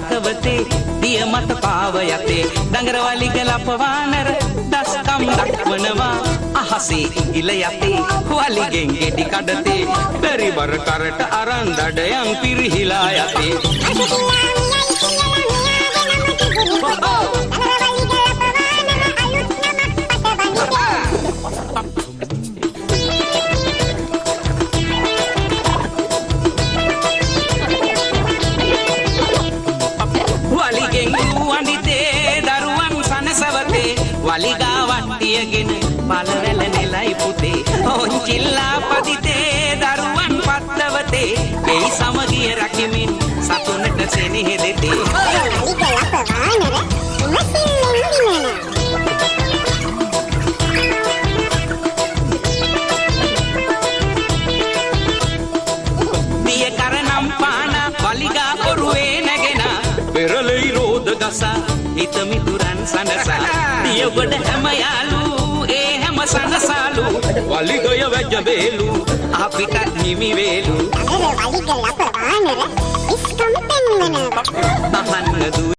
කරකවතේ දිය මත පාව යතේ දඟරවලි ගලපවානර දස්කම් දක්වනවා අහසේ ඉල යතේ වලිගෙන් ගෙඩි කඩතේ පරිබර කරට අරන් දඩයන් පිරිහිලා යතේ වලිගා වට්ටියගෙන පළවැල නෙලයි පුතේ ඔන්චිල්ලා පදිතේ දරුවන් පත්තවතේ එයි සමගිය රකිමින් සතුනට සෙනෙහ දෙතේ දිය කරනම් පාන වලිගා කොරුවේ නැගෙන පෙරලෙයි රෝද ගසා හිත මිතුරන් සනසා දිය ගොඩ හැම යාලු ඒ හැම සනසාලු වලිගය වැජබේලු අපිට නිමි වේලු වලිග ලප වානර ඉස්කම් පෙන්වනවා අහන්න